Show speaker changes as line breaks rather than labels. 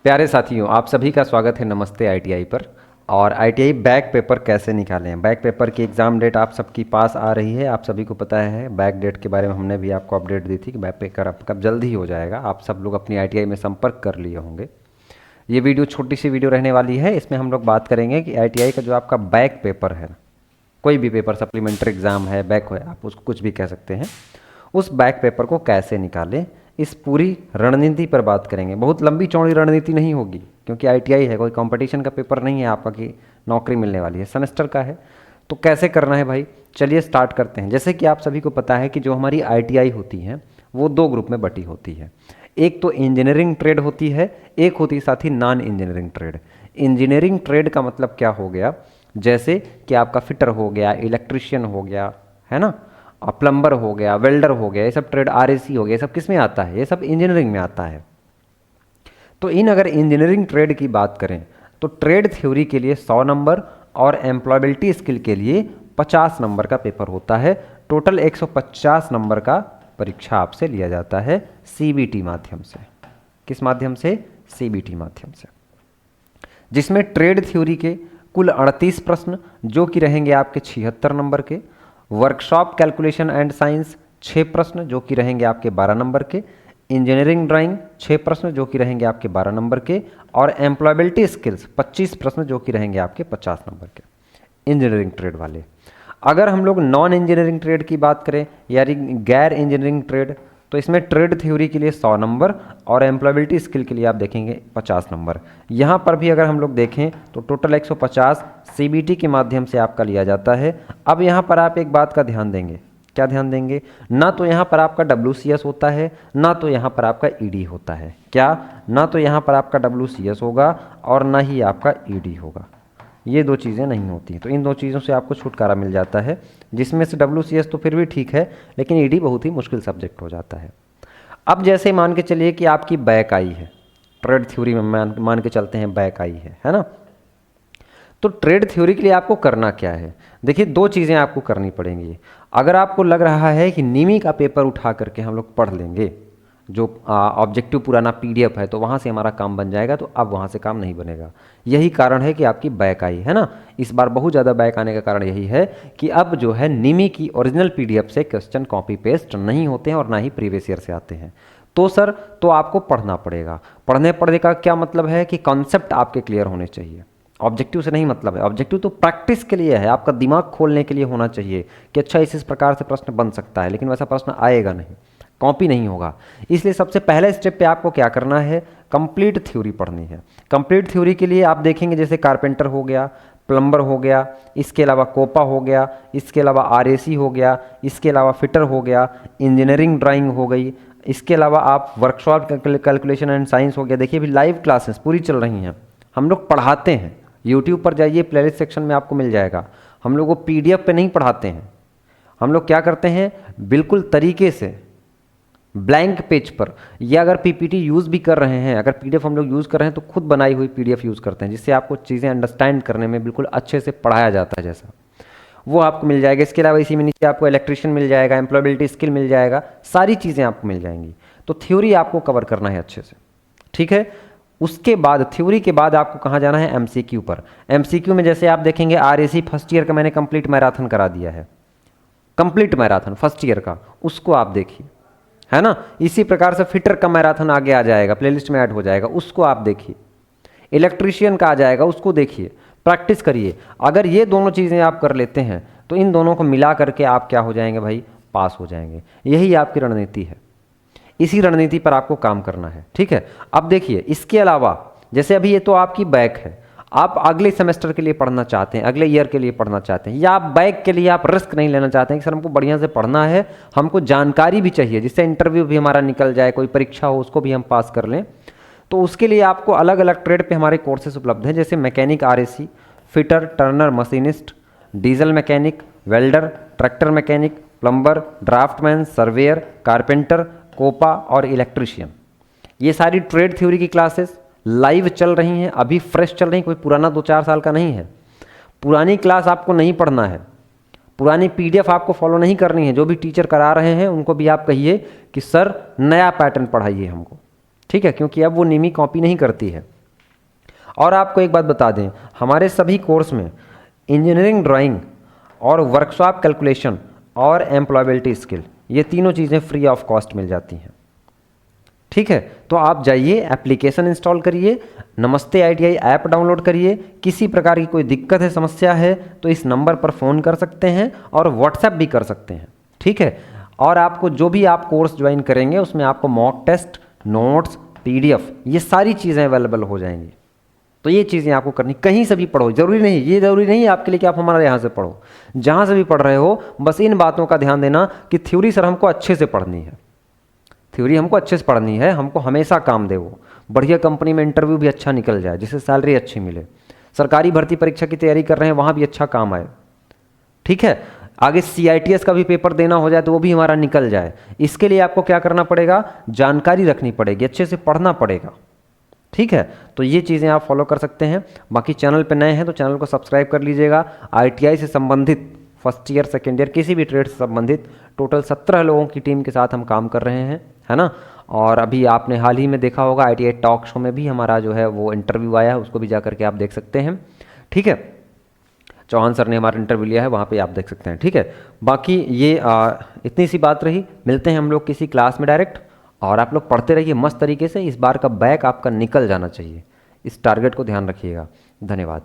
प्यारे साथियों, आप सभी का स्वागत है नमस्ते आईटीआई पर। और आईटीआई बैक पेपर कैसे निकालें, बैक पेपर की एग्ज़ाम डेट आप सबकी पास आ रही है। आप सभी को पता है बैक डेट के बारे में हमने भी आपको अपडेट दी थी कि बैक पेपर आपका जल्द ही हो जाएगा। आप सब लोग अपनी आईटीआई में संपर्क कर लिए होंगे। ये वीडियो छोटी सी वीडियो रहने वाली है। इसमें हम लोग बात करेंगे कि आईटीआई का जो आपका बैक पेपर है, कोई भी पेपर, सप्लीमेंट्री एग्ज़ाम है, बैक है, आप उसको कुछ भी कह सकते हैं, उस बैक पेपर को कैसे निकालें, इस पूरी रणनीति पर बात करेंगे। बहुत लंबी चौड़ी रणनीति नहीं होगी, क्योंकि आईटीआई है, कोई कंपटीशन का पेपर नहीं है आपका कि नौकरी मिलने वाली है, सेमेस्टर का है। तो कैसे करना है भाई, चलिए स्टार्ट करते हैं। जैसे कि आप सभी को पता है कि जो हमारी आईटीआई होती है वो दो ग्रुप में बटी होती है। एक तो इंजीनियरिंग ट्रेड होती है, एक होती है साथ ही non engineering trade. Engineering trade का मतलब क्या हो गया, जैसे कि आपका फिटर हो गया, इलेक्ट्रिशियन हो गया, है ना, प्लम्बर हो गया, वेल्डर हो गया, ये सब ट्रेड, आरएसी हो गया, ये सब किस में आता है, ये सब इंजीनियरिंग में आता है। तो अगर इंजीनियरिंग ट्रेड की बात करें तो ट्रेड थ्योरी के लिए 100 नंबर और एम्प्लॉयबिलिटी स्किल के लिए 50 नंबर का पेपर होता है। टोटल 150 नंबर का परीक्षा आपसे लिया जाता है सीबीटी माध्यम से। किस माध्यम से? सीबीटी माध्यम से, जिसमें ट्रेड थ्योरी के कुल 38 प्रश्न जो कि रहेंगे आपके 76 नंबर के, वर्कशॉप कैलकुलेशन एंड साइंस 6 प्रश्न जो कि रहेंगे आपके 12 नंबर के, इंजीनियरिंग ड्राइंग 6 प्रश्न जो कि रहेंगे आपके 12 नंबर के, और एम्प्लॉयबिलिटी स्किल्स 25 प्रश्न जो कि रहेंगे आपके 50 नंबर के, इंजीनियरिंग ट्रेड वाले। अगर हम लोग नॉन इंजीनियरिंग ट्रेड की बात करें, यानी गैर इंजीनियरिंग ट्रेड, तो इसमें ट्रेड थ्योरी के लिए 100 नंबर और एम्प्लॉयबिलिटी स्किल के लिए आप देखेंगे 50 नंबर। यहाँ पर भी अगर हम लोग देखें तो टोटल 150 सीबीटी के माध्यम से आपका लिया जाता है। अब यहाँ पर आप एक बात का ध्यान देंगे, क्या ध्यान देंगे, ना तो यहाँ पर आपका WCS होता है, ना तो यहाँ पर आपका ED होता है। क्या? ना तो यहाँ पर आपका WCS होगा और ना ही आपका ED होगा। ये दो चीज़ें नहीं होती। तो इन दो चीज़ों से आपको छुटकारा मिल जाता है, जिसमें से WCS तो फिर भी ठीक है, लेकिन ED बहुत ही मुश्किल सब्जेक्ट हो जाता है। अब जैसे मान के चलिए कि आपकी बैक आई है, ट्रेड थ्योरी में मान के चलते हैं बैक आई है ना, तो ट्रेड थ्योरी के लिए आपको करना क्या है? देखिए, दो चीज़ें आपको करनी पड़ेंगी। अगर आपको लग रहा है कि निमी का पेपर उठा करके हम लोग पढ़ लेंगे, जो ऑब्जेक्टिव पुराना PDF है, तो वहाँ से हमारा काम बन जाएगा, तो अब वहाँ से काम नहीं बनेगा। यही कारण है कि आपकी बैक आई है ना। इस बार बहुत ज़्यादा बैक आने का कारण यही है कि अब जो है निमी की ओरिजिनल PDF से क्वेश्चन कॉपी पेस्ट नहीं होते हैं और ना ही प्रीवियस ईयर से आते हैं। तो सर, तो आपको पढ़ना पड़ेगा। पढ़ने का क्या मतलब है कि कॉन्सेप्ट आपके क्लियर होने चाहिए। ऑब्जेक्टिव से नहीं मतलब है, ऑब्जेक्टिव तो प्रैक्टिस के लिए है, आपका दिमाग खोलने के लिए होना चाहिए कि अच्छा इस प्रकार से प्रश्न बन सकता है, लेकिन वैसा प्रश्न आएगा नहीं, कॉपी नहीं होगा। इसलिए सबसे पहले स्टेप पे आपको क्या करना है, कंप्लीट थ्योरी पढ़नी है। कंप्लीट थ्योरी के लिए आप देखेंगे जैसे कारपेंटर हो गया, प्लम्बर हो गया, इसके अलावा कोपा हो गया, इसके अलावा RAC हो गया, इसके अलावा फिटर हो गया, इंजीनियरिंग ड्राइंग हो गई, इसके अलावा आप वर्कशॉप कैलकुलेशन एंड साइंस हो गया। देखिए अभी लाइव क्लासेस पूरी चल रही हैं, हम लोग पढ़ाते हैं। यूट्यूब पर जाइए, प्लेलिस्ट सेक्शन में आपको मिल जाएगा। हम लोग वो PDF पे नहीं पढ़ाते हैं, हम लोग क्या करते हैं, बिल्कुल तरीके से ब्लैंक पेज पर, या अगर PPT यूज़ भी कर रहे हैं, अगर PDF हम लोग यूज़ कर रहे हैं, तो खुद बनाई हुई PDF यूज़ करते हैं, जिससे आपको चीज़ें अंडरस्टैंड करने में बिल्कुल अच्छे से पढ़ाया जाता है, जैसा वो आपको मिल जाएगा। इसके अलावा इसी में नीचे आपको इलेक्ट्रिशियन मिल जाएगा, एम्प्लॉयबिलिटी स्किल मिल जाएगा, सारी चीज़ें आपको मिल जाएंगी। तो थ्योरी आपको कवर करना है अच्छे से, ठीक है। उसके बाद थ्योरी के बाद आपको कहाँ जाना है, MCQ पर। MCQ में जैसे आप देखेंगे RAC फर्स्ट ईयर का मैंने कंप्लीट मैराथन करा दिया है, कंप्लीट मैराथन फर्स्ट ईयर का, उसको आप देखिए, है ना। इसी प्रकार से फिटर का मैराथन आगे आ जाएगा, प्लेलिस्ट में ऐड हो जाएगा, उसको आप देखिए। इलेक्ट्रीशियन का आ जाएगा, उसको देखिए, प्रैक्टिस करिए। अगर ये दोनों चीज़ें आप कर लेते हैं तो इन दोनों को मिला करके आप क्या हो जाएंगे भाई, पास हो जाएंगे। यही आपकी रणनीति है, इसी रणनीति पर आपको काम करना है, ठीक है। अब देखिए, इसके अलावा जैसे अभी ये तो आपकी बैक है, आप अगले सेमेस्टर के लिए पढ़ना चाहते हैं, अगले ईयर के लिए पढ़ना चाहते हैं, या आप बैक के लिए आप रिस्क नहीं लेना चाहते हैं कि सर हमको बढ़िया से पढ़ना है, हमको जानकारी भी चाहिए जिससे इंटरव्यू भी हमारा निकल जाए, कोई परीक्षा हो उसको भी हम पास कर लें। तो उसके लिए आपको अलग अलग ट्रेड पे हमारे कोर्सेज उपलब्ध हैं, जैसे mechanic RAC, fitter, turner, machinist, diesel mechanic, welder, tractor mechanic, plumber, draftsman, surveyor, carpenter, COPA और इलेक्ट्रीशियन। ये सारी ट्रेड थ्योरी की क्लासेस लाइव चल रही हैं, अभी फ्रेश चल रही हैं, कोई पुराना 2-4 साल का नहीं है। पुरानी क्लास आपको नहीं पढ़ना है, पुरानी PDF आपको फॉलो नहीं करनी है। जो भी टीचर करा रहे हैं उनको भी आप कहिए कि सर नया पैटर्न पढ़ाइए हमको, ठीक है, क्योंकि अब वो निमी कॉपी नहीं करती है। और आपको एक बात बता दें, हमारे सभी कोर्स में इंजीनियरिंग ड्राइंग और वर्कशॉप कैलकुलेशन और एम्प्लॉयबिलिटी स्किल, ये तीनों चीज़ें फ्री ऑफ कॉस्ट मिल जाती हैं। ठीक है, तो आप जाइए, एप्लीकेशन इंस्टॉल करिए, नमस्ते ITI ऐप डाउनलोड करिए। किसी प्रकार की कोई दिक्कत है, समस्या है तो इस नंबर पर फ़ोन कर सकते हैं और व्हाट्सएप भी कर सकते हैं। ठीक है, और आपको जो भी आप कोर्स ज्वाइन करेंगे उसमें आपको मॉक टेस्ट, नोट्स, PDF, ये सारी चीज़ें अवेलेबल हो जाएंगी। तो ये चीज़ें आपको करनी, कहीं से भी पढ़ो, ज़रूरी नहीं, ये ज़रूरी नहीं है आपके लिए कि आप हमारे यहाँ से पढ़ो, जहाँ से भी पढ़ रहे हो, बस इन बातों का ध्यान देना कि थ्योरी सर हमको अच्छे से पढ़नी है, थ्योरी हमको अच्छे से पढ़नी है, हमको हमेशा काम दे, वो बढ़िया कंपनी में इंटरव्यू भी अच्छा निकल जाए जिससे सैलरी अच्छी मिले, सरकारी भर्ती परीक्षा की तैयारी कर रहे हैं वहाँ भी अच्छा काम आए। ठीक है, आगे CITS का भी पेपर देना हो जाए तो वो भी हमारा निकल जाए। इसके लिए आपको क्या करना पड़ेगा, जानकारी रखनी पड़ेगी, अच्छे से पढ़ना पड़ेगा। ठीक है, तो ये चीज़ें आप फॉलो कर सकते हैं। बाकी चैनल पे नए हैं तो चैनल को सब्सक्राइब कर लीजिएगा। ITI से संबंधित फर्स्ट ईयर, सेकेंड ईयर, किसी भी ट्रेड से संबंधित टोटल 17 लोगों की टीम के साथ हम काम कर रहे हैं, है ना। और अभी आपने हाल ही में देखा होगा ITI टॉक शो में भी हमारा जो है वो इंटरव्यू आया है, उसको भी जा करके आप देख सकते हैं। ठीक है, चौहान सर ने हमारा इंटरव्यू लिया है, वहाँ पे आप देख सकते हैं। ठीक है, बाकी ये इतनी सी बात रही। मिलते हैं हम लोग किसी क्लास में डायरेक्ट, और आप लोग पढ़ते रहिए मस्त तरीके से। इस बार का बैक आपका निकल जाना चाहिए, इस टारगेट को ध्यान रखिएगा। धन्यवाद।